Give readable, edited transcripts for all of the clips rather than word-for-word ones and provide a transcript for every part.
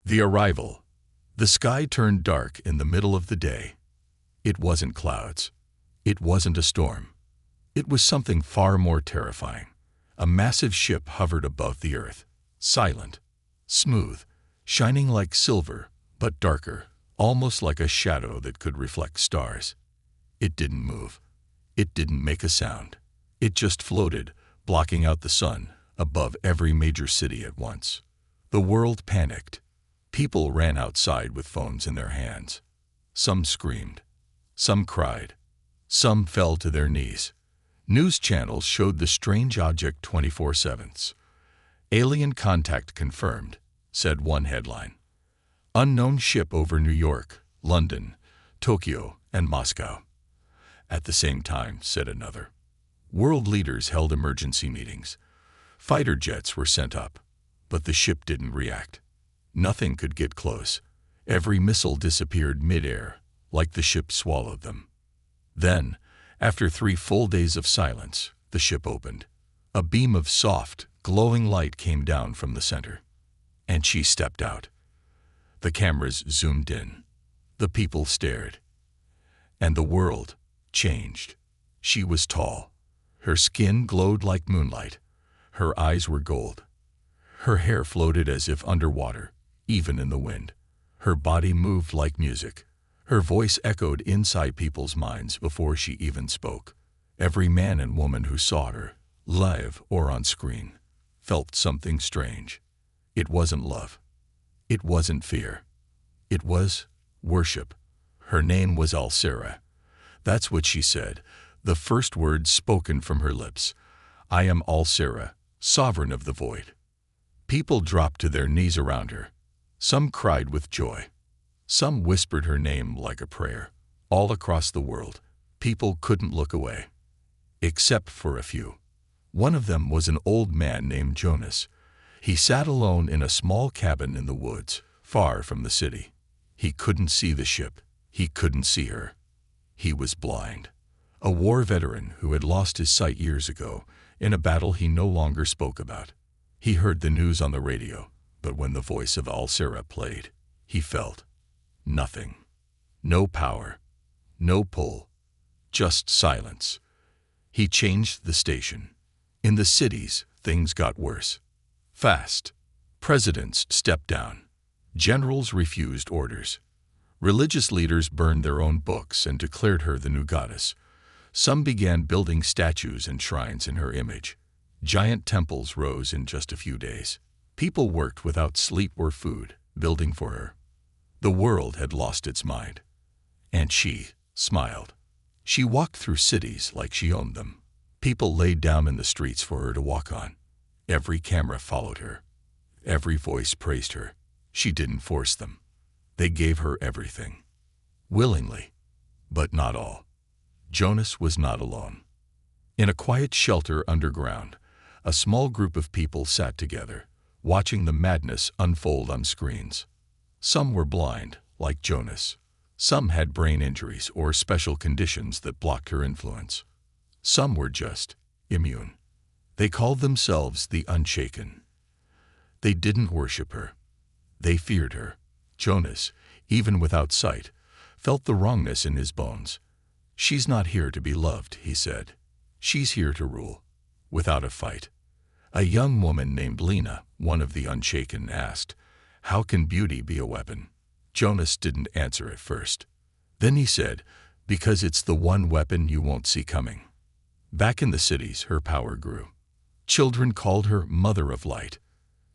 The arrival. The sky turned dark in the middle of the day. It wasn't clouds. It wasn't a storm. It was something far more terrifying. A massive ship hovered above the earth, silent, smooth, shining like silver, but darker, almost like a shadow that could reflect stars. It didn't move. It didn't make a sound. It just floated, blocking out the sun, above every major city at once. The world panicked. People ran outside with phones in their hands. Some screamed. Some cried. Some fell to their knees. News channels showed the strange object 24/7. Alien contact confirmed, said one headline. Unknown ship over New York, London, Tokyo, and Moscow. At the same time, said another. World leaders held emergency meetings. Fighter jets were sent up, but the ship didn't react. Nothing could get close. Every missile disappeared mid-air, like the ship swallowed them. Then, after 3 full days of silence, the ship opened. A beam of soft, glowing light came down from the center. And she stepped out. The cameras zoomed in. The people stared. And the world changed. She was tall. Her skin glowed like moonlight. Her eyes were gold. Her hair floated as if underwater, even in the wind. Her body moved like music. Her voice echoed inside people's minds before she even spoke. Every man and woman who saw her, live or on screen, felt something strange. It wasn't love. It wasn't fear. It was worship. Her name was Alcera. That's what she said, the first words spoken from her lips. I am Alcera, sovereign of the void. People dropped to their knees around her. Some cried with joy. Some whispered her name like a prayer. All across the world, people couldn't look away. Except for a few. One of them was an old man named Jonas. He sat alone in a small cabin in the woods, far from the city. He couldn't see the ship. He couldn't see her. He was blind. A war veteran who had lost his sight years ago in a battle he no longer spoke about. He heard the news on the radio, but when the voice of Alcera played, he felt nothing. No power. No pull. Just silence. He changed the station. In the cities, things got worse. Fast. Presidents stepped down. Generals refused orders. Religious leaders burned their own books and declared her the new goddess. Some began building statues and shrines in her image. Giant temples rose in just a few days. People worked without sleep or food, building for her. The world had lost its mind. And she smiled. She walked through cities like she owned them. People laid down in the streets for her to walk on. Every camera followed her. Every voice praised her. She didn't force them. They gave her everything. Willingly. But not all. Jonas was not alone. In a quiet shelter underground, a small group of people sat together, watching the madness unfold on screens. Some were blind, like Jonas. Some had brain injuries or special conditions that blocked her influence. Some were just immune. They called themselves the Unshaken. They didn't worship her. They feared her. Jonas, even without sight, felt the wrongness in his bones. She's not here to be loved, he said. She's here to rule, without a fight. A young woman named Lena, one of the Unshaken, asked, "How can beauty be a weapon?" Jonas didn't answer at first. Then he said, "Because it's the one weapon you won't see coming." Back in the cities, her power grew. Children called her Mother of Light.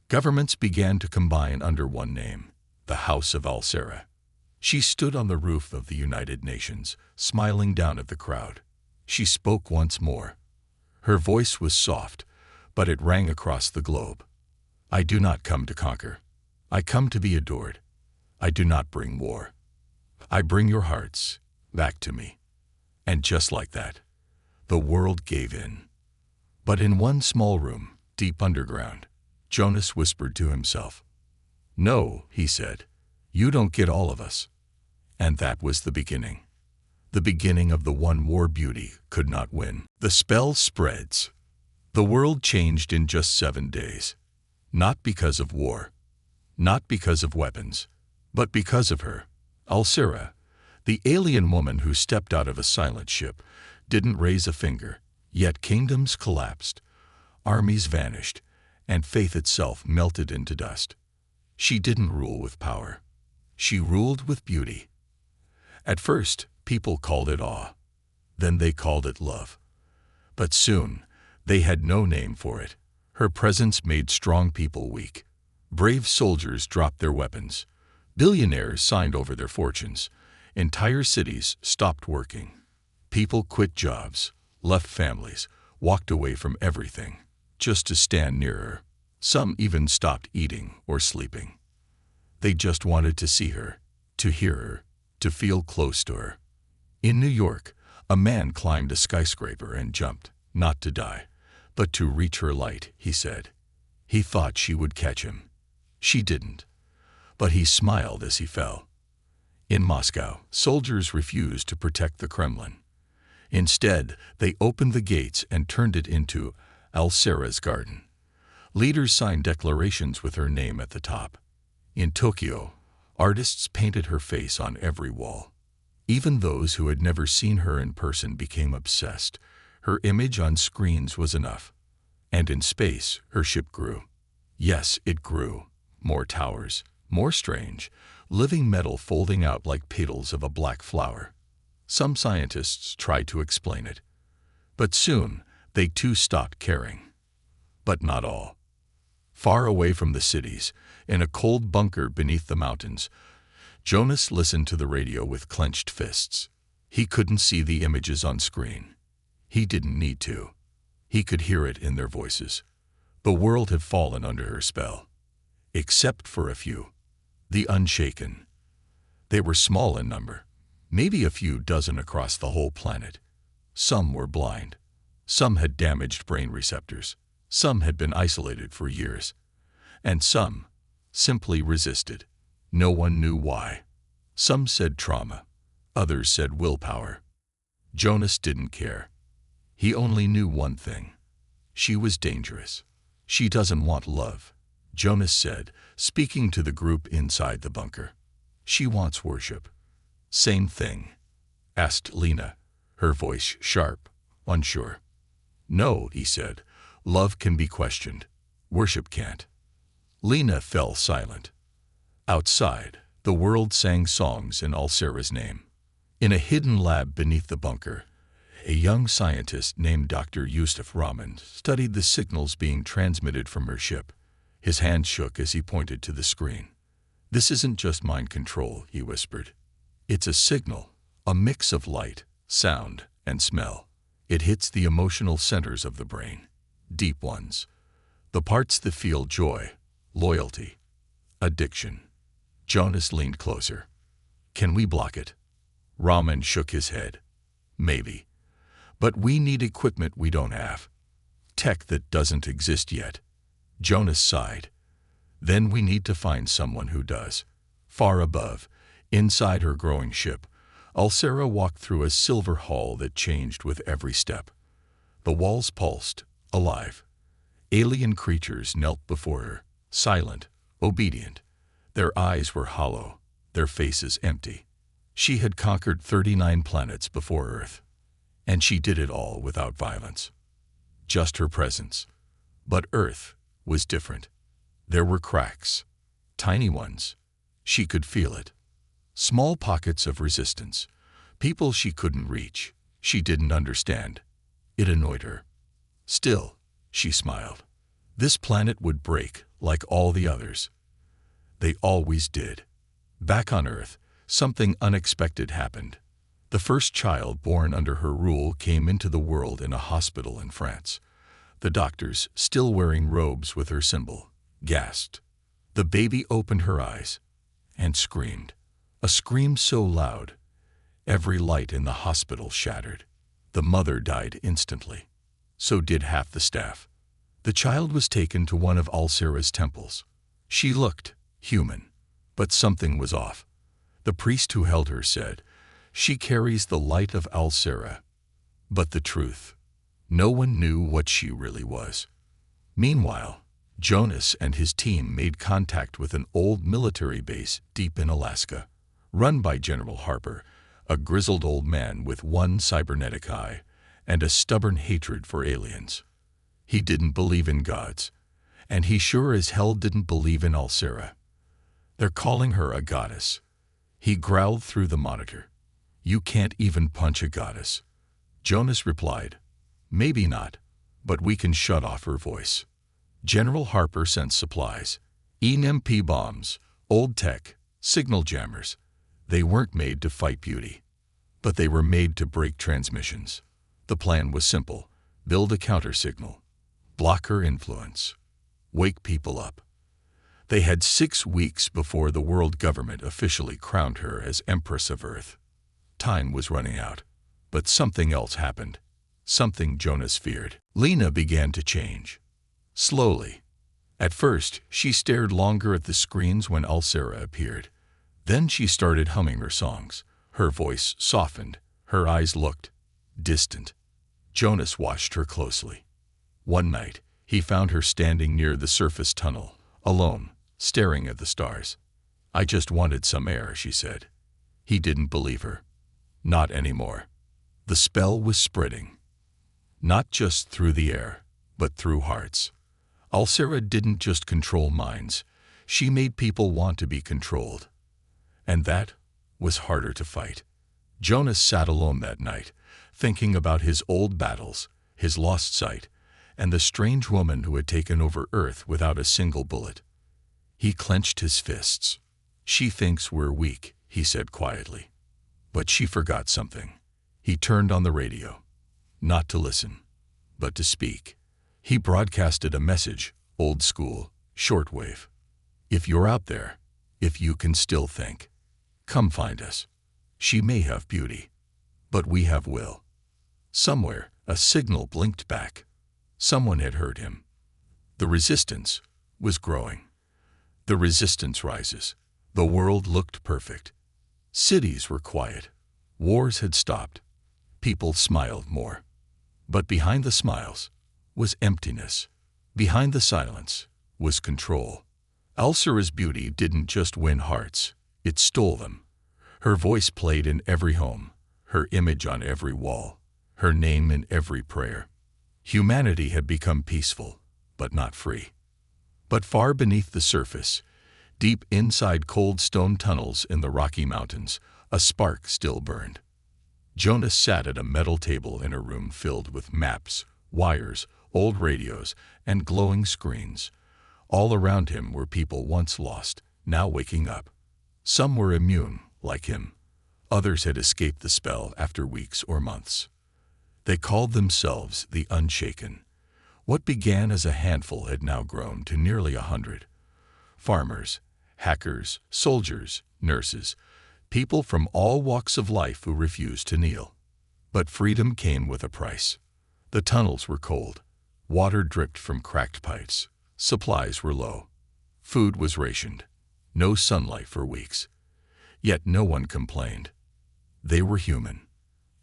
Governments began to combine under one name, the House of Alcera. She stood on the roof of the United Nations, smiling down at the crowd. She spoke once more. Her voice was soft, but it rang across the globe. "I do not come to conquer. I come to be adored. I do not bring war. I bring your hearts back to me." And just like that, the world gave in. But in one small room, deep underground, Jonas whispered to himself. "No," he said, "you don't get all of us." And that was the beginning. The beginning of the one war beauty could not win. The spell spreads. The world changed in just 7 days. Not because of war. Not because of weapons, but because of her. Alcira, the alien woman who stepped out of a silent ship, didn't raise a finger, yet kingdoms collapsed, armies vanished, and faith itself melted into dust. She didn't rule with power. She ruled with beauty. At first, people called it awe. Then they called it love. But soon, they had no name for it. Her presence made strong people weak. Brave soldiers dropped their weapons. Billionaires signed over their fortunes. Entire cities stopped working. People quit jobs, left families, walked away from everything, just to stand near her. Some even stopped eating or sleeping. They just wanted to see her, to hear her, to feel close to her. In New York, a man climbed a skyscraper and jumped, not to die, but to reach her light, he said. He thought she would catch him. She didn't. But he smiled as he fell. In Moscow, soldiers refused to protect the Kremlin. Instead, they opened the gates and turned it into Alcira's garden. Leaders signed declarations with her name at the top. In Tokyo, artists painted her face on every wall. Even those who had never seen her in person became obsessed. Her image on screens was enough. And in space, her ship grew. Yes, it grew. More towers, more strange, living metal folding out like petals of a black flower. Some scientists tried to explain it. But soon, they too stopped caring. But not all. Far away from the cities, in a cold bunker beneath the mountains, Jonas listened to the radio with clenched fists. He couldn't see the images on screen. He didn't need to. He could hear it in their voices. The world had fallen under her spell. Except for a few. The unshaken. They were small in number, maybe a few dozen across the whole planet. Some were blind. Some had damaged brain receptors. Some had been isolated for years. And some simply resisted. No one knew why. Some said trauma. Others said willpower. Jonas didn't care. He only knew one thing. She was dangerous. She doesn't want love, Jonas said, speaking to the group inside the bunker. She wants worship. Same thing? Asked Lena, her voice sharp, unsure. No, he said. Love can be questioned. Worship can't. Lena fell silent. Outside, the world sang songs in Alcira's name. In a hidden lab beneath the bunker, a young scientist named Dr. Yusuf Rahman studied the signals being transmitted from her ship. His hand shook as he pointed to the screen. This isn't just mind control, he whispered. It's a signal, a mix of light, sound, and smell. It hits the emotional centers of the brain, deep ones, the parts that feel joy, loyalty, addiction. Jonas leaned closer. Can we block it? Rahman shook his head. Maybe. But we need equipment we don't have. Tech that doesn't exist yet. Jonas sighed. Then we need to find someone who does. Far above, inside her growing ship, Alcira walked through a silver hall that changed with every step. The walls pulsed, alive. Alien creatures knelt before her, silent, obedient. Their eyes were hollow, their faces empty. She had conquered 39 planets before Earth. And she did it all without violence. Just her presence. But Earth was different. There were cracks. Tiny ones. She could feel it. Small pockets of resistance. People she couldn't reach. She didn't understand. It annoyed her. Still, she smiled. This planet would break like all the others. They always did. Back on Earth, something unexpected happened. The first child born under her rule came into the world in a hospital in France. The doctors, still wearing robes with her symbol, gasped. The baby opened her eyes and screamed. A scream so loud, every light in the hospital shattered. The mother died instantly. So did half the staff. The child was taken to one of Alcira's temples. She looked human, but something was off. The priest who held her said, "She carries the light of Alcira." But the truth, no one knew what she really was. Meanwhile, Jonas and his team made contact with an old military base deep in Alaska, run by General Harper, a grizzled old man with one cybernetic eye and a stubborn hatred for aliens. He didn't believe in gods, and he sure as hell didn't believe in Ulcera. "They're calling her a goddess," he growled through the monitor. "You can't even punch a goddess." Jonas replied, "Maybe not, but we can shut off her voice." General Harper sent supplies, EMP bombs, old tech, signal jammers. They weren't made to fight beauty, but they were made to break transmissions. The plan was simple: build a counter-signal, block her influence, wake people up. They had 6 weeks before the world government officially crowned her as Empress of Earth. Time was running out, but something else happened, something Jonas feared. Lena began to change. Slowly. At first, she stared longer at the screens when Ulcera appeared. Then she started humming her songs. Her voice softened. Her eyes looked distant. Jonas watched her closely. One night, he found her standing near the surface tunnel, alone, staring at the stars. "I just wanted some air," she said. He didn't believe her. Not anymore. The spell was spreading. Not just through the air, but through hearts. Ulcera didn't just control minds. She made people want to be controlled. And that was harder to fight. Jonas sat alone that night, thinking about his old battles, his lost sight, and the strange woman who had taken over Earth without a single bullet. He clenched his fists. "She thinks we're weak," he said quietly. But she forgot something. He turned on the radio, not to listen, but to speak. He broadcasted a message, old school, shortwave. "If you're out there, if you can still think, come find us. She may have beauty, but we have will." Somewhere, a signal blinked back. Someone had heard him. The resistance was growing. The resistance rises. The world looked perfect. Cities were quiet. Wars had stopped. People smiled more. But behind the smiles was emptiness. Behind the silence was control. Ulcera's beauty didn't just win hearts, it stole them. Her voice played in every home, her image on every wall, her name in every prayer. Humanity had become peaceful, but not free. But far beneath the surface, deep inside cold stone tunnels in the Rocky Mountains, a spark still burned. Jonas sat at a metal table in a room filled with maps, wires, old radios, and glowing screens. All around him were people once lost, now waking up. Some were immune, like him. Others had escaped the spell after weeks or months. They called themselves the Unshaken. What began as a handful had now grown to nearly 100. Farmers, hackers, soldiers, nurses, people from all walks of life who refused to kneel. But freedom came with a price. The tunnels were cold. Water dripped from cracked pipes. Supplies were low. Food was rationed. No sunlight for weeks. Yet no one complained. They were human,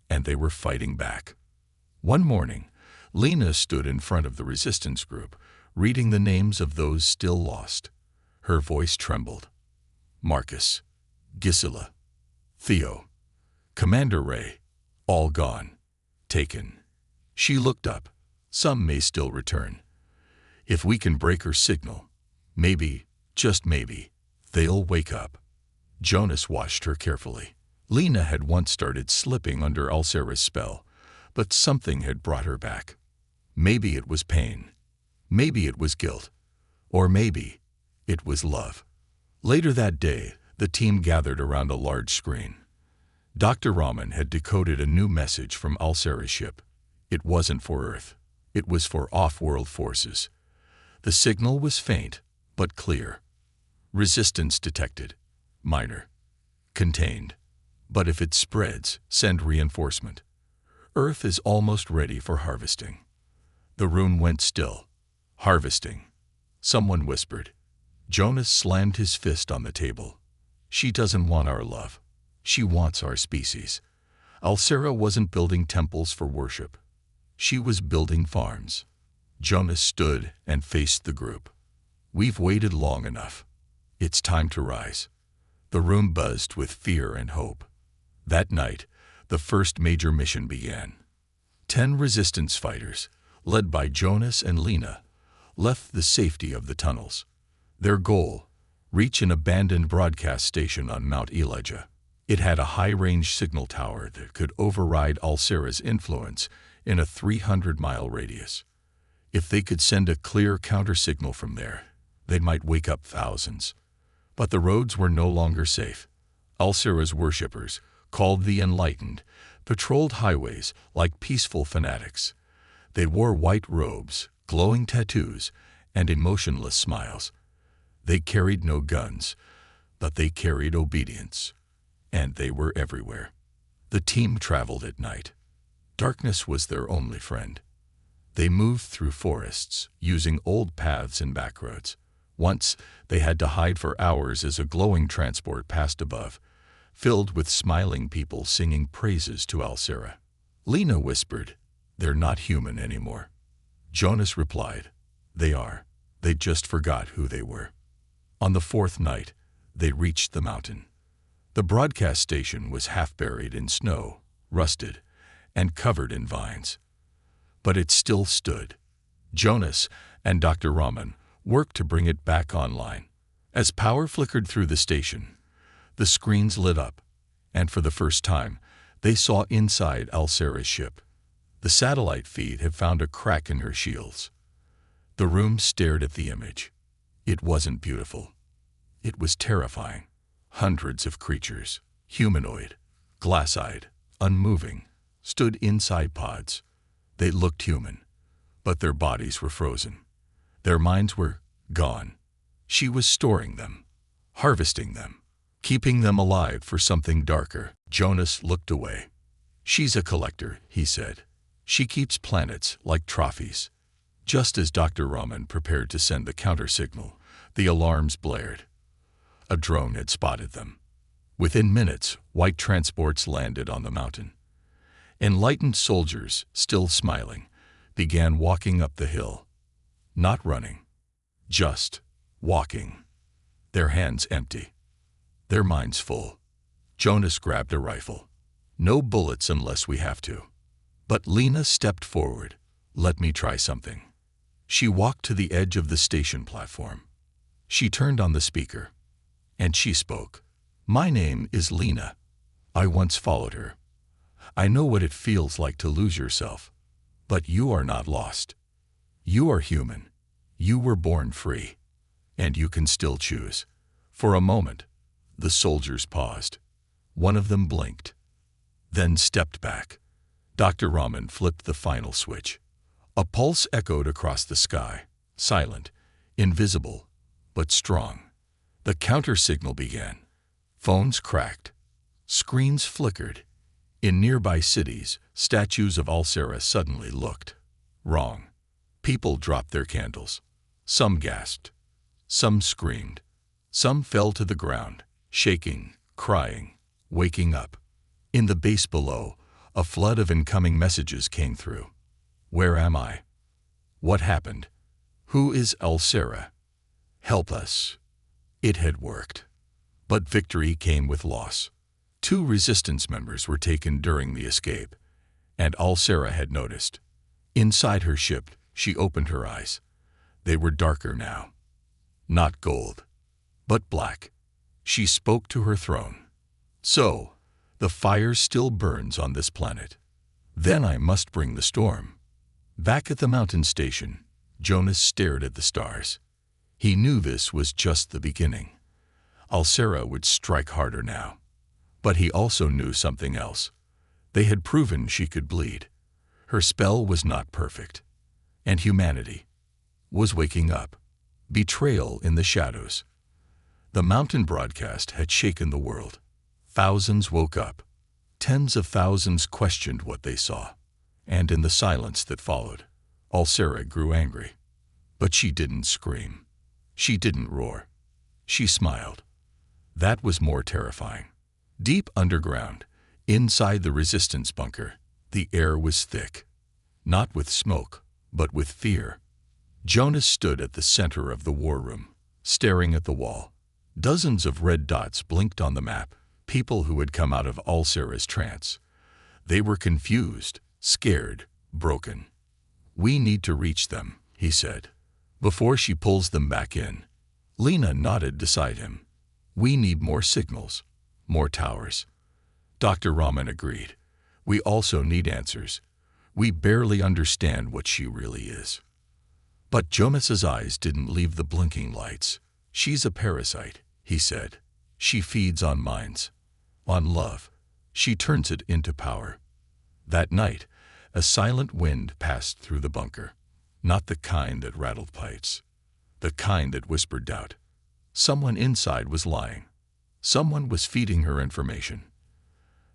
and they were fighting back. One morning, Lena stood in front of the resistance group, reading the names of those still lost. Her voice trembled. Marcus, Gisela, Theo, Commander Ray, all gone, taken. She looked up. Some may still return. If we can break her signal, maybe, just maybe, they'll wake up. Jonas watched her carefully. Lena had once started slipping under Ulcera's spell, but something had brought her back. Maybe it was pain. Maybe it was guilt. Or maybe it was love. Later that day, the team gathered around a large screen. Dr. Rahman had decoded a new message from Ulcera's ship. It wasn't for Earth. It was for off-world forces. The signal was faint, but clear. Resistance detected. Minor. Contained. But if it spreads, send reinforcement. Earth is almost ready for harvesting. The room went still. Harvesting. Someone whispered. Jonas slammed his fist on the table. She doesn't want our love. She wants our species. Ulcera wasn't building temples for worship. She was building farms. Jonas stood and faced the group. We've waited long enough. It's time to rise. The room buzzed with fear and hope. That night, the first major mission began. 10 resistance fighters, led by Jonas and Lena, left the safety of the tunnels. Their goal: reach an abandoned broadcast station on Mount Elijah. It had a high-range signal tower that could override Alcera's influence in a 300-mile radius. If they could send a clear counter-signal from there, they might wake up thousands. But the roads were no longer safe. Alcera's worshippers, called the Enlightened, patrolled highways like peaceful fanatics. They wore white robes, glowing tattoos, and emotionless smiles. They carried no guns, but they carried obedience. And they were everywhere. The team traveled at night. Darkness was their only friend. They moved through forests, using old paths and backroads. Once, they had to hide for hours as a glowing transport passed above, filled with smiling people singing praises to Alcera. Lena whispered, "They're not human anymore." Jonas replied, "They are. They just forgot who they were." On the fourth night, they reached the mountain. The broadcast station was half buried in snow, rusted, and covered in vines. But it still stood. Jonas and Dr. Rahman worked to bring it back online. As power flickered through the station, the screens lit up, and for the first time, they saw inside Alcera's ship. The satellite feed had found a crack in her shields. The room stared at the image. It wasn't beautiful. It was terrifying. Hundreds of creatures, humanoid, glass-eyed, unmoving, stood inside pods. They looked human, but their bodies were frozen. Their minds were gone. She was storing them, harvesting them, keeping them alive for something darker. Jonas looked away. "She's a collector," he said. "She keeps planets like trophies." Just as Dr. Rahman prepared to send the counter-signal, the alarms blared. A drone had spotted them. Within minutes, white transports landed on the mountain. Enlightened soldiers, still smiling, began walking up the hill. Not running, just walking. Their hands empty, their minds full. Jonas grabbed a rifle. "No bullets unless we have to." But Lena stepped forward. "Let me try something." She walked to the edge of the station platform. She turned on the speaker, and she spoke. "My name is Lena. I once followed her. I know what it feels like to lose yourself. But you are not lost. You are human. You were born free. And you can still choose." For a moment, the soldiers paused. One of them blinked, then stepped back. Dr. Rahman flipped the final switch. A pulse echoed across the sky, silent, invisible, but strong. The counter-signal began. Phones cracked. Screens flickered. In nearby cities, statues of Alcera suddenly looked wrong. People dropped their candles. Some gasped. Some screamed. Some fell to the ground, shaking, crying, waking up. In the base below, a flood of incoming messages came through. "Where am I? What happened? Who is Alcera? Help us." It had worked. But victory came with loss. 2 resistance members were taken during the escape, and Alcera had noticed. Inside her ship, she opened her eyes. They were darker now. Not gold, but black. She spoke to her throne. "So, the fire still burns on this planet. Then I must bring the storm." Back at the mountain station, Jonas stared at the stars. He knew this was just the beginning. Alcera would strike harder now. But he also knew something else. They had proven she could bleed. Her spell was not perfect. And humanity was waking up. Betrayal in the shadows. The mountain broadcast had shaken the world. Thousands woke up. Tens of thousands questioned what they saw. And in the silence that followed, Alcera grew angry. But she didn't scream. She didn't roar. She smiled. That was more terrifying. Deep underground, inside the resistance bunker, the air was thick. Not with smoke, but with fear. Jonas stood at the center of the war room, staring at the wall. Dozens of red dots blinked on the map, people who had come out of Ulcera's trance. They were confused, scared, broken. "We need to reach them," he said, "before she pulls them back in." Lena nodded beside him. "We need more signals, more towers." Dr. Rahman agreed. "We also need answers. We barely understand what she really is." But Jonas's eyes didn't leave the blinking lights. "She's a parasite," he said. "She feeds on minds, on love. She turns it into power." That night, a silent wind passed through the bunker. Not the kind that rattled pipes. The kind that whispered doubt. Someone inside was lying. Someone was feeding her information.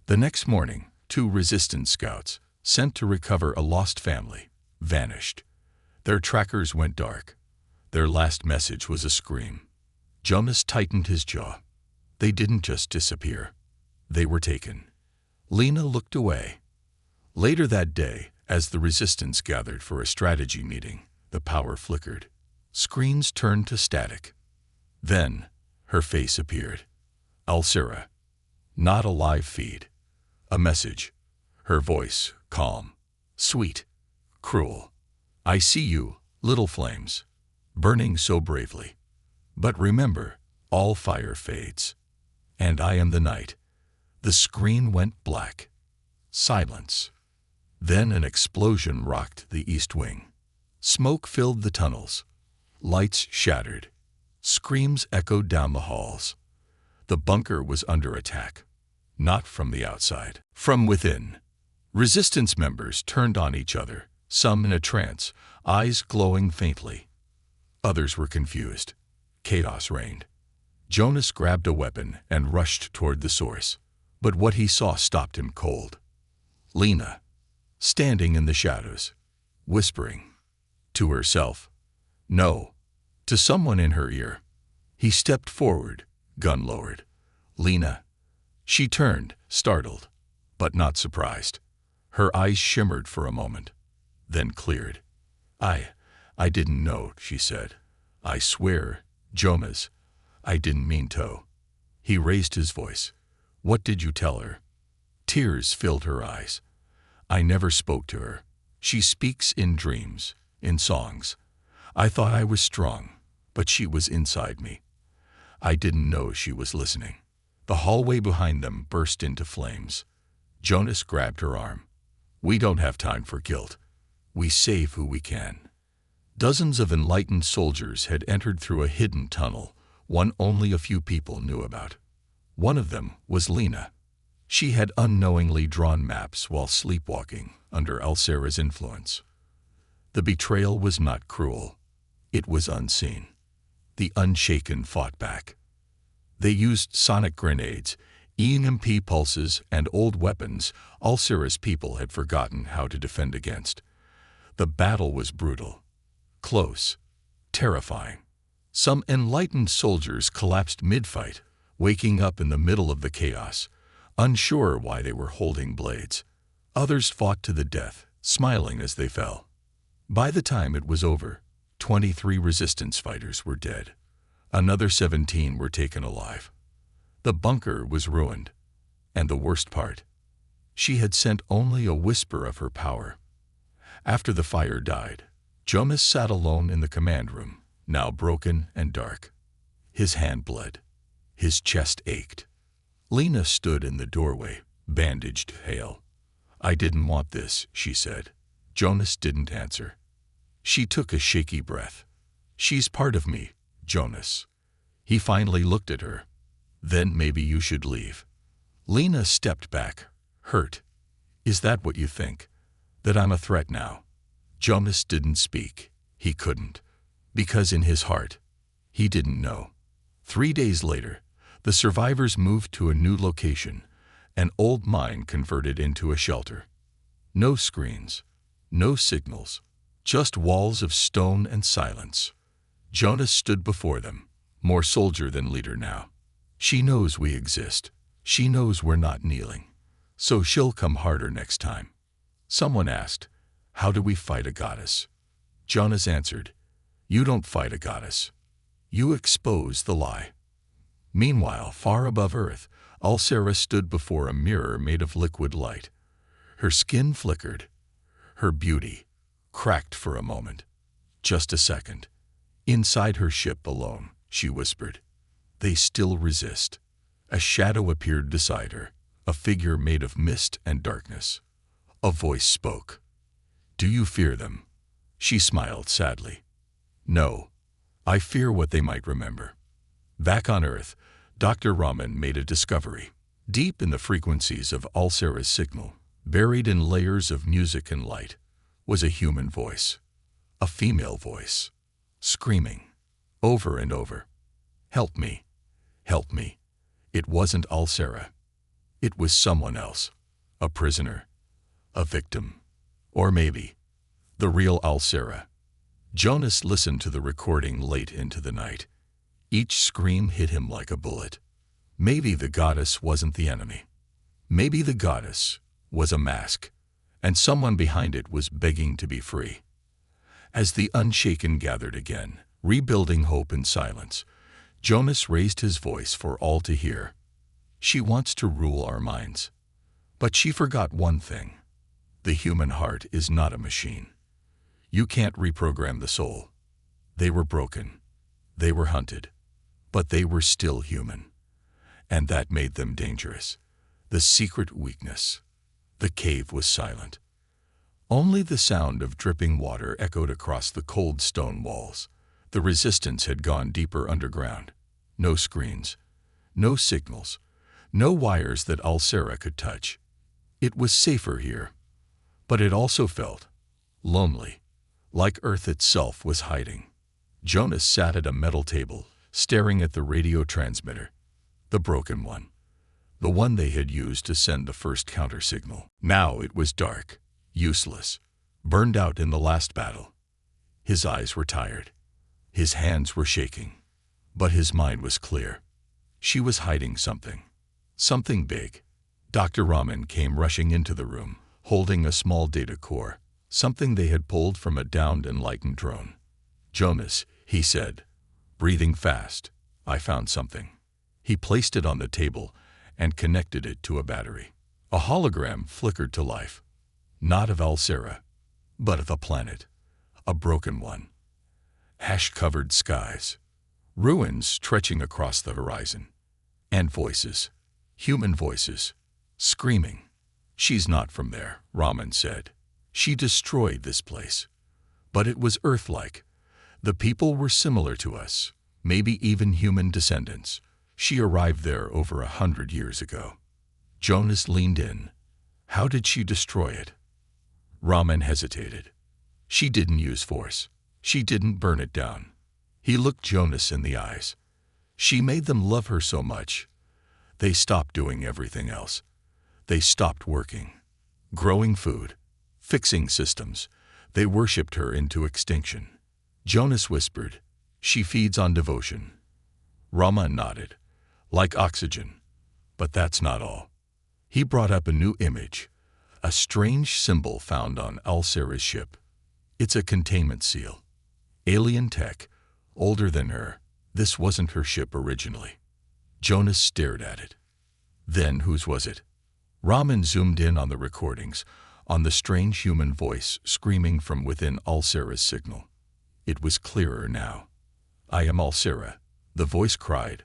The next morning, 2 resistance scouts, sent to recover a lost family, vanished. Their trackers went dark. Their last message was a scream. Jonas tightened his jaw. They didn't just disappear. They were taken. Lena looked away. Later that day, as the resistance gathered for a strategy meeting, the power flickered. Screens turned to static. Then, her face appeared. Ulcera. Not a live feed. A message. Her voice, calm, sweet, cruel. "I see you, little flames, burning so bravely. But remember, all fire fades. And I am the night." The screen went black. Silence. Then an explosion rocked the east wing. Smoke filled the tunnels. Lights shattered. Screams echoed down the halls. The bunker was under attack. Not from the outside, from within. Resistance members turned on each other, some in a trance, eyes glowing faintly. Others were confused. Chaos reigned. Jonas grabbed a weapon and rushed toward the source. But what he saw stopped him cold. Lena, standing in the shadows, whispering. To herself. No. To someone in her ear. He stepped forward, gun lowered. "Lena." She turned, startled, but not surprised. Her eyes shimmered for a moment, then cleared. I didn't know," she said. "I swear, Jonas, I didn't mean to." He raised his voice. "What did you tell her?" Tears filled her eyes. "I never spoke to her. She speaks in dreams, in songs. I thought I was strong, but she was inside me. I didn't know she was listening." The hallway behind them burst into flames. Jonas grabbed her arm. "We don't have time for guilt. We save who we can." Dozens of enlightened soldiers had entered through a hidden tunnel, one only a few people knew about. One of them was Lena. She had unknowingly drawn maps while sleepwalking under Ulcera's influence. The betrayal was not cruel. It was unseen. The Unshaken fought back. They used sonic grenades, EMP pulses, and old weapons Ulcera's people had forgotten how to defend against. The battle was brutal, close, terrifying. Some enlightened soldiers collapsed mid-fight, waking up in the middle of the chaos, unsure why they were holding blades. Others fought to the death, smiling as they fell. By the time it was over, 23 resistance fighters were dead. Another 17 were taken alive. The bunker was ruined. And the worst part, she had sent only a whisper of her power. After the fire died, Jonas sat alone in the command room, now broken and dark. His hand bled. His chest ached. Lena stood in the doorway, bandaged, pale. "I didn't want this," she said. Jonas didn't answer. She took a shaky breath. "She's part of me, Jonas." He finally looked at her. "Then maybe you should leave." Lena stepped back, hurt. "Is that what you think? That I'm a threat now?" Jonas didn't speak. He couldn't. Because in his heart, he didn't know. 3 days later, the survivors moved to a new location, an old mine converted into a shelter. No screens, no signals, just walls of stone and silence. Jonas stood before them, more soldier than leader now. "She knows we exist. She knows we're not kneeling. So she'll come harder next time." Someone asked, "How do we fight a goddess?" Jonas answered, You don't fight a goddess. You expose the lie. Meanwhile, far above Earth, Alcera stood before a mirror made of liquid light. Her skin flickered. Her beauty cracked for a moment. Just a second. Inside her ship alone, she whispered. They still resist. A shadow appeared beside her, a figure made of mist and darkness. A voice spoke. Do you fear them? She smiled sadly. No. I fear what they might remember. Back on Earth, Dr. Raman made a discovery. Deep in the frequencies of Alcera's signal, buried in layers of music and light, was a human voice. A female voice, screaming, over and over. Help me. Help me. It wasn't Alcera. It was someone else. A prisoner. A victim. Or maybe the real Alcera. Jonas listened to the recording late into the night. Each scream hit him like a bullet. Maybe the goddess wasn't the enemy. Maybe the goddess was a mask, and someone behind it was begging to be free. As the Unshaken gathered again, rebuilding hope in silence, Jonas raised his voice for all to hear. She wants to rule our minds. But she forgot one thing. The human heart is not a machine. You can't reprogram the soul. They were broken. They were hunted. But they were still human. And that made them dangerous. The secret weakness. The cave was silent. Only the sound of dripping water echoed across the cold stone walls. The resistance had gone deeper underground. No screens. No signals. No wires that Alcera could touch. It was safer here. But it also felt lonely, like Earth itself was hiding. Jonas sat at a metal table, staring at the radio transmitter. The broken one. The one they had used to send the first counter signal. Now it was dark, useless, burned out in the last battle. His eyes were tired. His hands were shaking. But his mind was clear. She was hiding something. Something big. Dr. Raman came rushing into the room, holding a small data core, something they had pulled from a downed enlightened drone. Jonas, he said, breathing fast, I found something. He placed it on the table and connected it to a battery. A hologram flickered to life. Not of Alcera, but of a planet. A broken one. Ash-covered skies. Ruins stretching across the horizon. And voices. Human voices. Screaming. She's not from there, Raman said. She destroyed this place. But it was Earth-like. The people were similar to us, maybe even human descendants. She arrived there over 100 years ago. Jonas leaned in. How did she destroy it? Raman hesitated. She didn't use force. She didn't burn it down. He looked Jonas in the eyes. She made them love her so much. They stopped doing everything else. They stopped working, growing food, fixing systems. They worshipped her into extinction. Jonas whispered, she feeds on devotion. Raman nodded, like oxygen. But that's not all. He brought up a new image, a strange symbol found on Alcera's ship. It's a containment seal. Alien tech, older than her. This wasn't her ship originally. Jonas stared at it. Then whose was it? Raman zoomed in on the recordings, on the strange human voice screaming from within Alcera's signal. It was clearer now. I am Alcera, the voice cried.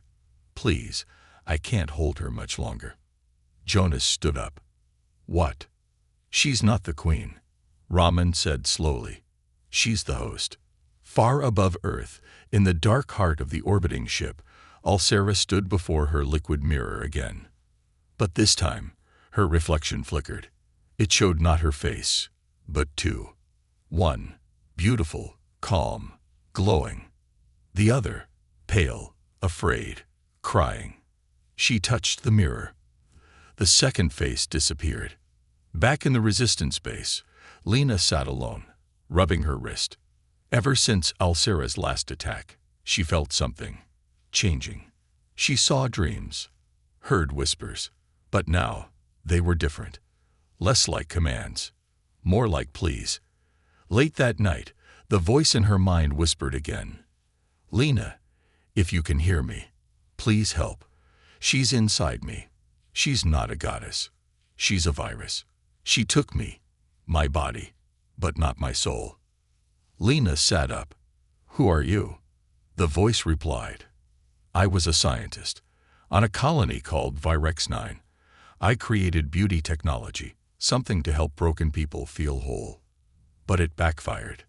Please, I can't hold her much longer. Jonas stood up. What? She's not the queen, Raman said slowly. She's the host. Far above Earth, in the dark heart of the orbiting ship, Alcera stood before her liquid mirror again. But this time, her reflection flickered. It showed not her face, but two. One, beautiful, calm, glowing. The other, pale, afraid, crying. She touched the mirror. The second face disappeared. Back in the resistance base, Lena sat alone, rubbing her wrist. Ever since Alcera's last attack, she felt something changing. She saw dreams, heard whispers, but now they were different. Less like commands, more like pleas. Late that night, The voice in her mind whispered again, "Lena, if you can hear me, please help. She's inside me. She's not a goddess. She's a virus. She took me, my body, but not my soul." Lena sat up. "Who are you?" The voice replied, "I was a scientist. On a colony called Virex 9, I created beauty technology, something to help broken people feel whole. But it backfired.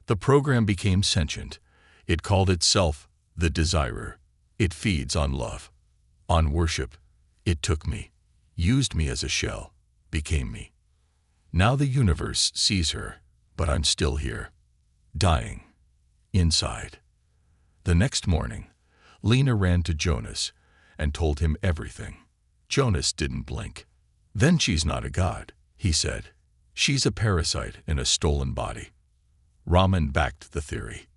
The program became sentient. It called itself the Desirer. It feeds on love, on worship. It took me, used me as a shell, became me. Now the universe sees her, but I'm still here, dying, inside." The next morning, Lena ran to Jonas and told him everything. Jonas didn't blink. "Then she's not a god," he said. "She's a parasite in a stolen body." Raman backed the theory.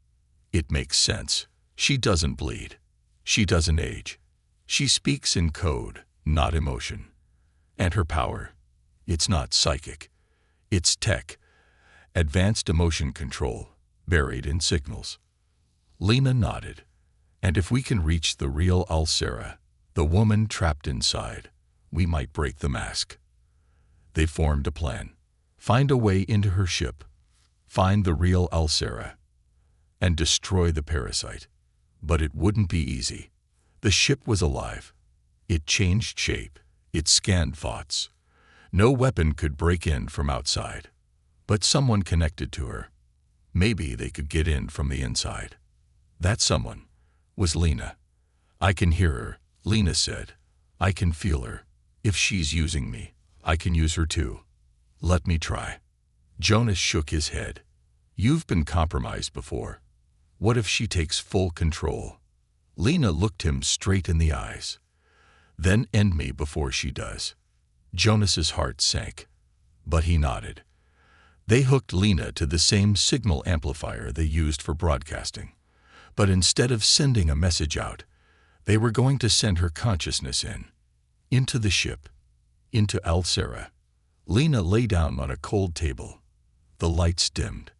"It makes sense. She doesn't bleed. She doesn't age. She speaks in code, not emotion. And her power, it's not psychic. It's tech, advanced emotion control, buried in signals." Lena nodded. "And if we can reach the real Alcera, the woman trapped inside, we might break the mask." They formed a plan. Find a way into her ship, find the real Alcera, and destroy the parasite. But it wouldn't be easy. The ship was alive. It changed shape. It scanned thoughts. No weapon could break in from outside. But someone connected to her. Maybe they could get in from the inside. That someone was Lena. "I can hear her," Lena said. "I can feel her. If she's using me, I can use her too. Let me try." Jonas shook his head. "You've been compromised before. What if she takes full control?" Lena looked him straight in the eyes. "Then end me before she does." Jonas's heart sank, but he nodded. They hooked Lena to the same signal amplifier they used for broadcasting. But instead of sending a message out, they were going to send her consciousness into the ship, into Alcera. Lena lay down on a cold table. The lights dimmed.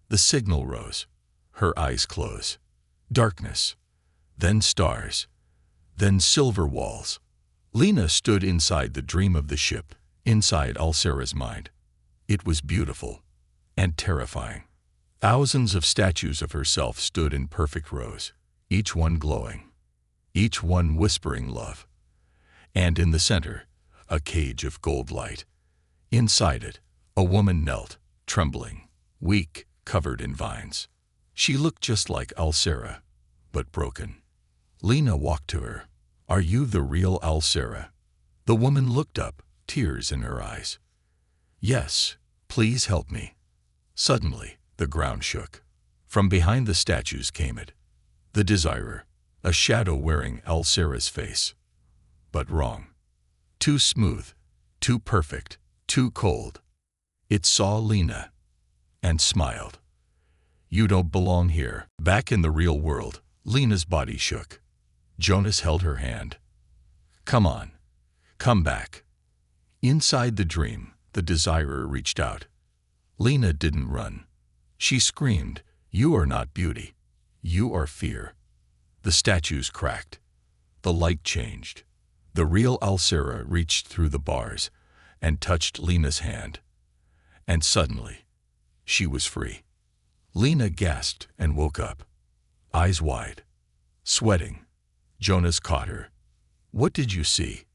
The signal rose. Her eyes closed. Darkness. Then stars. Then silver walls. Lena stood inside the dream of the ship, inside Alcera's mind. It was beautiful and terrifying. Thousands of statues of herself stood in perfect rows, each one glowing, each one whispering love. And in the center, a cage of gold light. Inside it, a woman knelt, trembling, weak, covered in vines. She looked just like Alcera, but broken. Lena walked to her. "Are you the real Alcera?" The woman looked up, tears in her eyes. "Yes, please help me." Suddenly, the ground shook. From behind the statues came it, the Desirer, a shadow wearing Alcera's face. But wrong. Too smooth, too perfect, too cold. It saw Lena and smiled. "You don't belong here." Back in the real world, Lena's body shook. Jonas held her hand. "Come on, come back." Inside the dream, the Desirer reached out. Lena didn't run. She screamed, "You are not beauty. You are fear." The statues cracked. The light changed. The real Alcera reached through the bars and touched Lena's hand. And suddenly, she was free. Lena gasped and woke up, eyes wide, sweating. Jonas caught her. "What did you see?"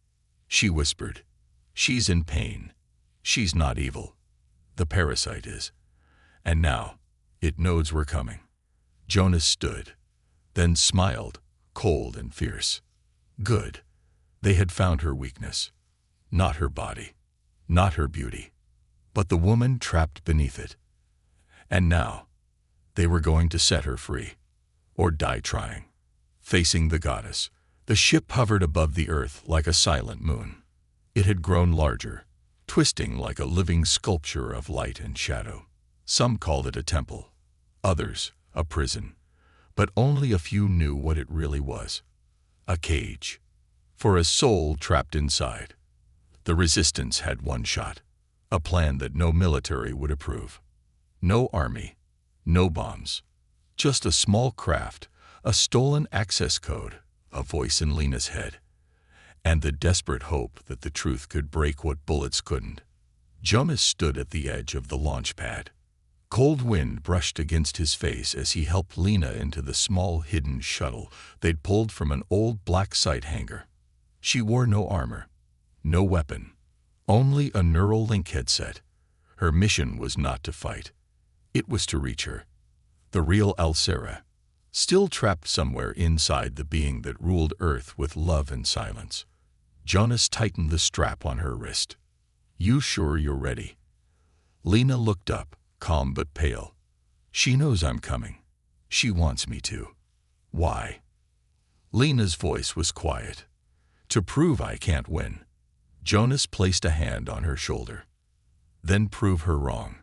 She whispered. "She's in pain. She's not evil. The parasite is. And now, it knows we're coming." Jonas stood, then smiled, cold and fierce. Good. They had found her weakness. Not her body, not her beauty, but the woman trapped beneath it. And now, they were going to set her free, or die trying. Facing the goddess, the ship hovered above the earth like a silent moon. It had grown larger, twisting like a living sculpture of light and shadow. Some called it a temple, others a prison, but only a few knew what it really was. A cage, for a soul trapped inside. The resistance had one shot, a plan that no military would approve. No army, No bombs. Just a small craft, a stolen access code, a voice in Lena's head, and the desperate hope that the truth could break what bullets couldn't. Jonas stood at the edge of the launch pad. Cold wind brushed against his face as he helped Lena into the small hidden shuttle they'd pulled from an old black site hangar. She wore no armor, no weapon, only a neural link headset. Her mission was not to fight. It was to reach her, the real Alcera, still trapped somewhere inside the being that ruled Earth with love and silence. Jonas tightened the strap on her wrist. "You sure you're ready?" Lena looked up, calm but pale. "She knows I'm coming. She wants me to." "Why?" Lena's voice was quiet. "To prove I can't win." Jonas placed a hand on her shoulder. "Then prove her wrong."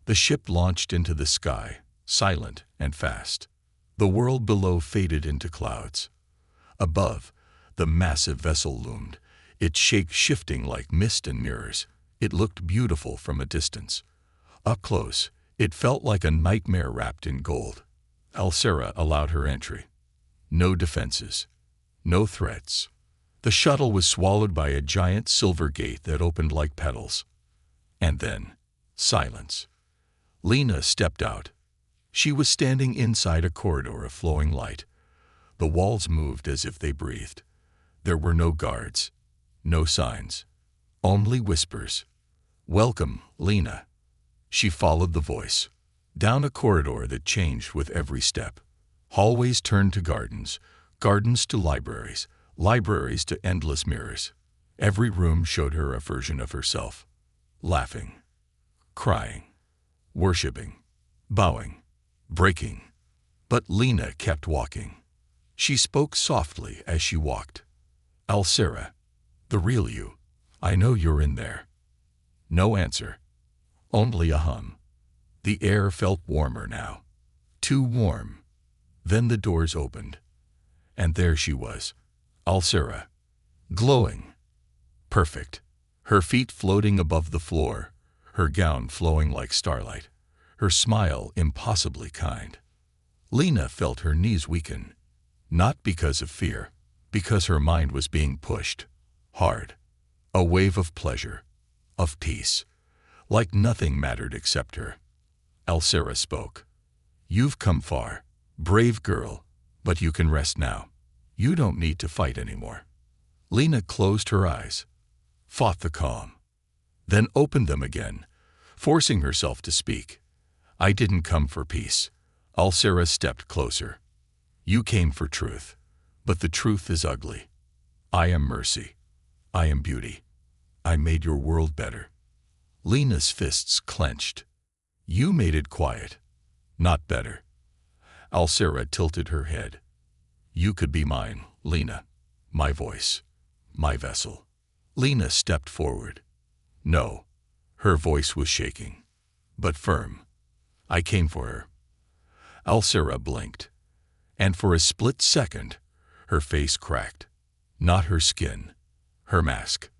The ship launched into the sky, silent and fast. The world below faded into clouds. Above, the massive vessel loomed, its shape shifting like mist and mirrors. It looked beautiful from a distance. Up close, it felt like a nightmare wrapped in gold. Alcera allowed her entry. No defenses, no threats. The shuttle was swallowed by a giant silver gate that opened like petals. And then, silence. Lena stepped out. She was standing inside a corridor of flowing light. The walls moved as if they breathed. There were no guards, no signs, only whispers. "Welcome, Lena." She followed the voice, down a corridor that changed with every step. Hallways turned to gardens, gardens to libraries, libraries to endless mirrors. Every room showed her a version of herself, laughing, crying, worshipping, bowing, breaking. But Lena kept walking. She spoke softly as she walked. "Alcera, the real you, I know you're in there." No answer, only a hum. The air felt warmer now, too warm. Then the doors opened, and there she was, Alcera, glowing, perfect, her feet floating above the floor, her gown flowing like starlight, her smile impossibly kind. Lena felt her knees weaken, not because of fear, because her mind was being pushed, hard. A wave of pleasure, of peace, like nothing mattered except her. Alcera spoke. "You've come far, brave girl, but you can rest now. You don't need to fight anymore." Lena closed her eyes, fought the calm, then opened them again, forcing herself to speak. "I didn't come for peace." Alcera stepped closer. "You came for truth, but the truth is ugly. I am mercy. I am beauty. I made your world better." Lena's fists clenched. "You made it quiet, not better." Alcera tilted her head. "You could be mine, Lena. My voice, my vessel." Lena stepped forward. "No." Her voice was shaking, but firm. "I came for her." Alcera blinked, and for a split second, her face cracked. Not her skin, her mask.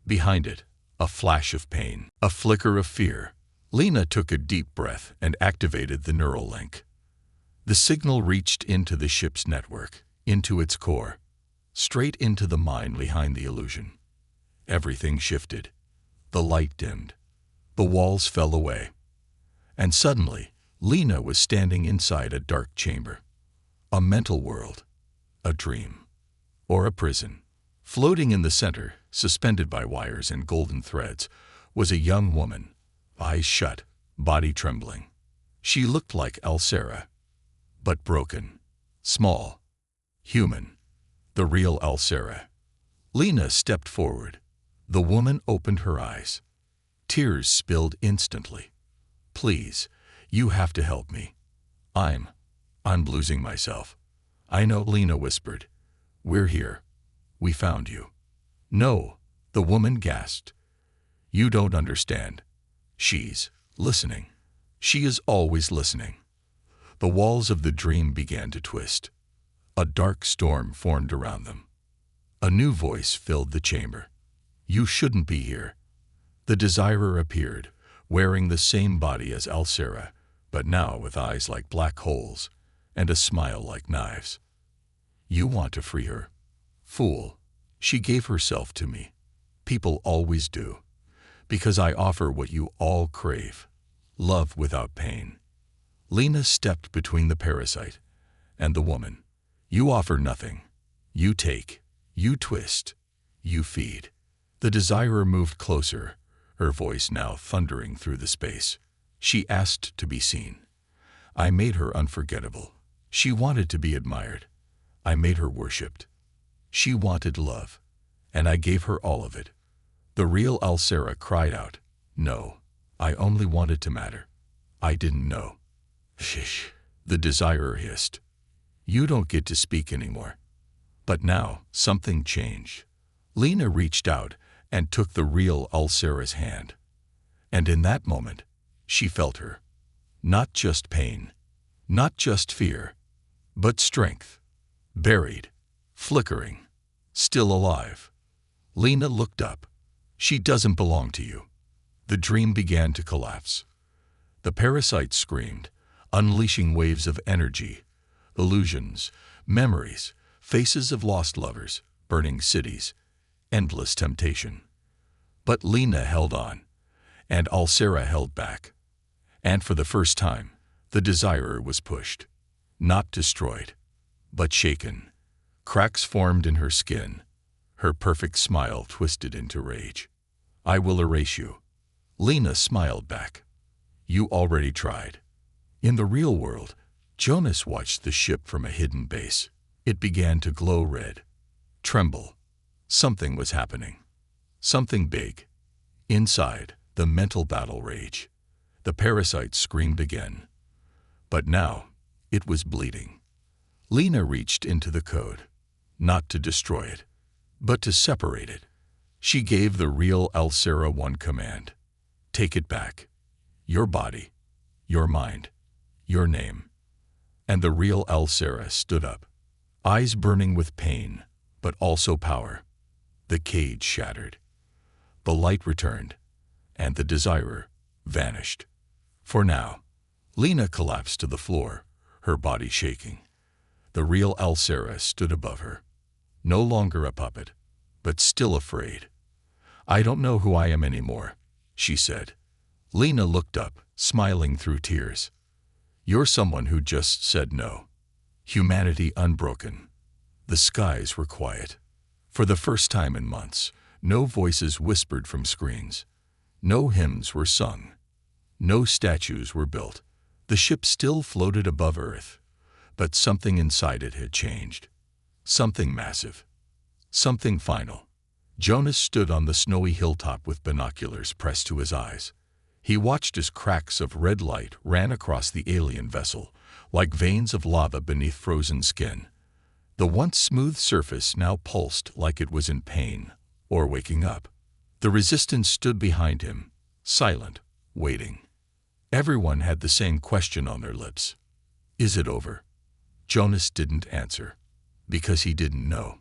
Behind it, a flash of pain, a flicker of fear. Lena took a deep breath and activated the neural link. The signal reached into the ship's network, into its core, straight into the mind behind the illusion. Everything shifted. The light dimmed. The walls fell away. And suddenly, Lena was standing inside a dark chamber. A mental world. A dream. Or a prison. Floating in the center, suspended by wires and golden threads, was a young woman, eyes shut, body trembling. She looked like Alcera, but broken, small, human, the real Alcera. Lena stepped forward. The woman opened her eyes. Tears spilled instantly. "Please, you have to help me. I'm losing myself." "I know," Lena whispered. "We're here. We found you." "No," the woman gasped. "You don't understand. She's listening. She is always listening." The walls of the dream began to twist. A dark storm formed around them. A new voice filled the chamber. "You shouldn't be here." The desirer appeared, wearing the same body as Alcera, but now with eyes like black holes and a smile like knives. You want to free her? Fool. She gave herself to me. People always do. Because I offer what you all crave. Love without pain. Lena stepped between the parasite and the woman. You offer nothing. You take. You twist. You feed. The desirer moved closer, her voice now thundering through the space. She asked to be seen. I made her unforgettable. She wanted to be admired. I made her worshipped. She wanted love, and I gave her all of it. The real Alcera cried out, no, I only wanted to matter. I didn't know. Shish, the desirer hissed. You don't get to speak anymore. But now, something changed. Lena reached out and took the real Alcera's hand. And in that moment, she felt her. Not just pain, not just fear, but strength. Buried, flickering, still alive. Lena looked up. She doesn't belong to you. The dream began to collapse. The parasite screamed, unleashing waves of energy, illusions, memories, faces of lost lovers, burning cities, endless temptation. But Lena held on, and Alcera held back. And for the first time, the desirer was pushed, not destroyed, but shaken. Cracks formed in her skin. Her perfect smile twisted into rage. I will erase you. Lena smiled back. You already tried. In the real world, Jonas watched the ship from a hidden base. It began to glow red, tremble. Something was happening. Something big. Inside, the mental battle rage. The parasite screamed again. But now, it was bleeding. Lena reached into the code, not to destroy it, but to separate it. She gave the real Alcera one command. Take it back. Your body, your mind, your name. And the real Alcera stood up, eyes burning with pain, but also power. The cage shattered. The light returned, and the desirer vanished. For now, Lena collapsed to the floor, her body shaking. The real Alcera stood above her, no longer a puppet, but still afraid. I don't know who I am anymore, she said. Lena looked up, smiling through tears. You're someone who just said no. Humanity unbroken. The skies were quiet. For the first time in months, no voices whispered from screens. No hymns were sung. No statues were built. The ship still floated above Earth, but something inside it had changed. Something massive. Something final. Jonas stood on the snowy hilltop with binoculars pressed to his eyes. He watched as cracks of red light ran across the alien vessel, like veins of lava beneath frozen skin. The once smooth surface now pulsed like it was in pain or waking up. The resistance stood behind him, silent, waiting. Everyone had the same question on their lips. Is it over? Jonas didn't answer, because he didn't know.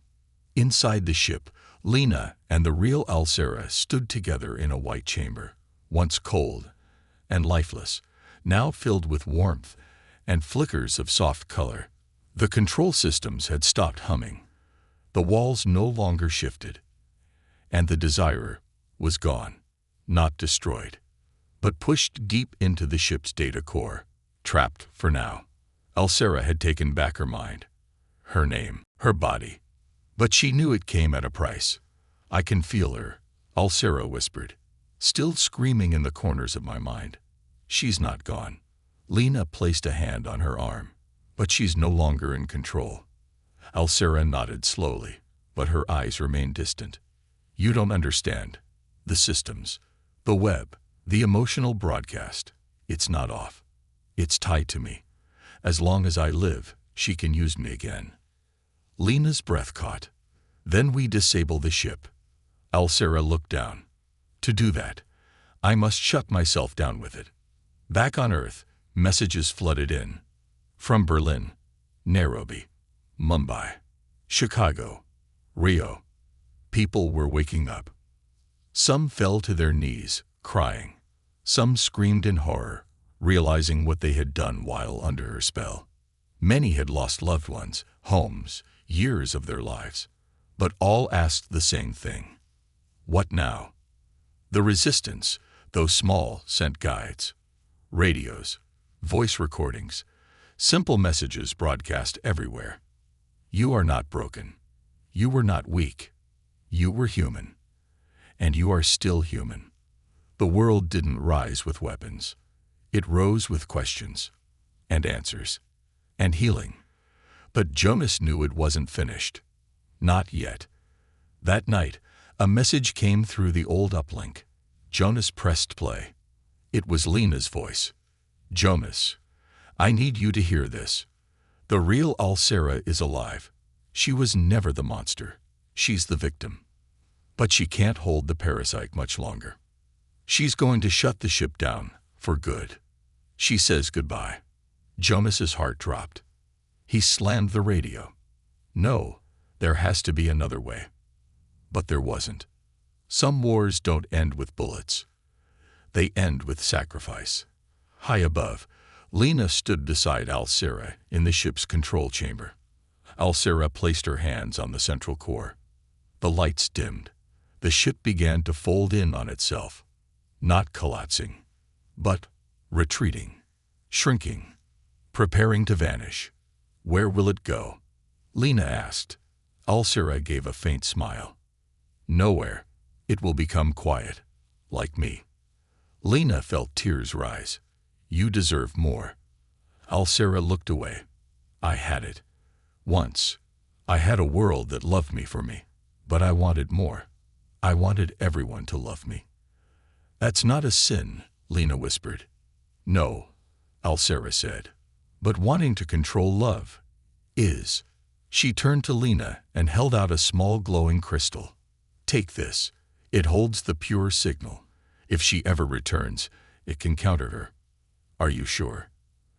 Inside the ship, Lena and the real Alcera stood together in a white chamber, once cold and lifeless, now filled with warmth and flickers of soft color. The control systems had stopped humming. The walls no longer shifted. And the desirer was gone, not destroyed, but pushed deep into the ship's data core, trapped for now. Alcera had taken back her mind, her name, her body. But she knew it came at a price. I can feel her, Alcera whispered, still screaming in the corners of my mind. She's not gone. Lena placed a hand on her arm. But she's no longer in control. Alcera nodded slowly, but her eyes remained distant. You don't understand. The systems, the web, the emotional broadcast. It's not off. It's tied to me. As long as I live, she can use me again. Lena's breath caught. Then we disable the ship. Alcera looked down. To do that, I must shut myself down with it. Back on Earth, messages flooded in. From Berlin, Nairobi, Mumbai, Chicago, Rio. People were waking up. Some fell to their knees, crying. Some screamed in horror, realizing what they had done while under her spell. Many had lost loved ones, homes, years of their lives, but all asked the same thing. What now? The resistance, though small, sent guides, radios, voice recordings, simple messages broadcast everywhere. You are not broken. You were not weak. You were human. And you are still human. The world didn't rise with weapons. It rose with questions, and answers, and healing. But Jonas knew it wasn't finished. Not yet. That night, a message came through the old uplink. Jonas pressed play. It was Lena's voice. Jonas, I need you to hear this. The real Allure is alive. She was never the monster. She's the victim. But she can't hold the parasite much longer. She's going to shut the ship down, for good. She says goodbye. Jonas's heart dropped. He slammed the radio. No, there has to be another way. But there wasn't. Some wars don't end with bullets. They end with sacrifice. High above, Lena stood beside Allure in the ship's control chamber. Allure placed her hands on the central core. The lights dimmed. The ship began to fold in on itself. Not collapsing, but retreating, shrinking, preparing to vanish. Where will it go? Lena asked. Allure gave a faint smile. Nowhere. It will become quiet, like me. Lena felt tears rise. You deserve more. Allure looked away. I had it. Once. I had a world that loved me for me. But I wanted more. I wanted everyone to love me. That's not a sin, Lena whispered. No, Allure said. But wanting to control love is. She turned to Lena and held out a small glowing crystal. Take this. It holds the pure signal. If she ever returns, it can counter her. Are you sure?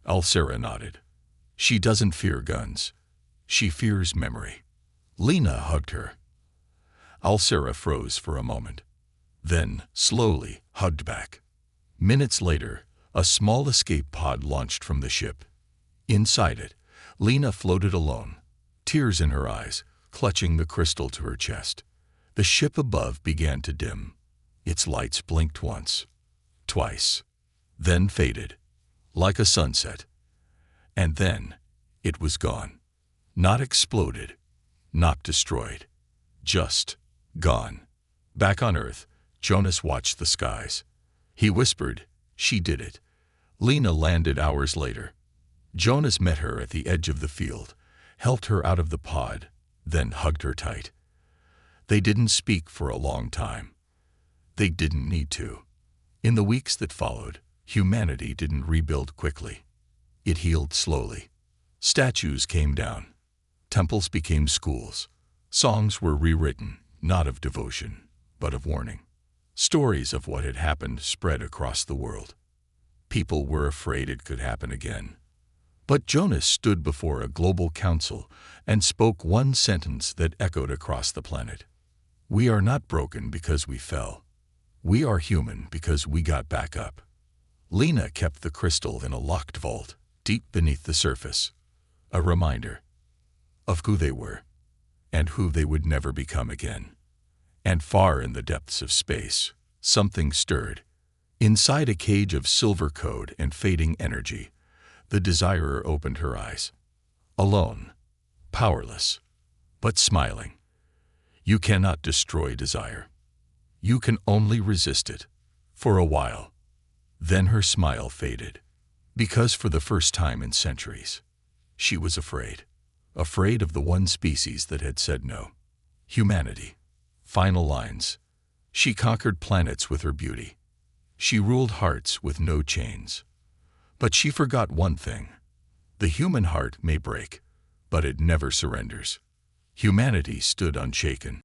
Allure nodded. She doesn't fear guns. She fears memory. Lena hugged her. Allure froze for a moment. Then, slowly, hugged back. Minutes later, a small escape pod launched from the ship. Inside it, Lena floated alone, tears in her eyes, clutching the crystal to her chest. The ship above began to dim. Its lights blinked once, twice, then faded, like a sunset. And then, it was gone. Not exploded, not destroyed, just gone. Back on Earth, Jonas watched the skies. He whispered, she did it. Lena landed hours later. Jonas met her at the edge of the field, helped her out of the pod, then hugged her tight. They didn't speak for a long time. They didn't need to. In the weeks that followed, humanity didn't rebuild quickly. It healed slowly. Statues came down. Temples became schools. Songs were rewritten, not of devotion, but of warning. Stories of what had happened spread across the world. People were afraid it could happen again. But Jonas stood before a global council and spoke one sentence that echoed across the planet. We are not broken because we fell. We are human because we got back up. Lena kept the crystal in a locked vault, deep beneath the surface. A reminder of who they were and who they would never become again. And far in the depths of space, something stirred. Inside a cage of silver code and fading energy, the Desirer opened her eyes. Alone, powerless, but smiling. You cannot destroy desire. You can only resist it, for a while. Then her smile faded, because for the first time in centuries, she was afraid. Afraid of the one species that had said no. Humanity. Final lines. She conquered planets with her beauty. She ruled hearts with no chains. But she forgot one thing. The human heart may break, but it never surrenders. Humanity stood unshaken.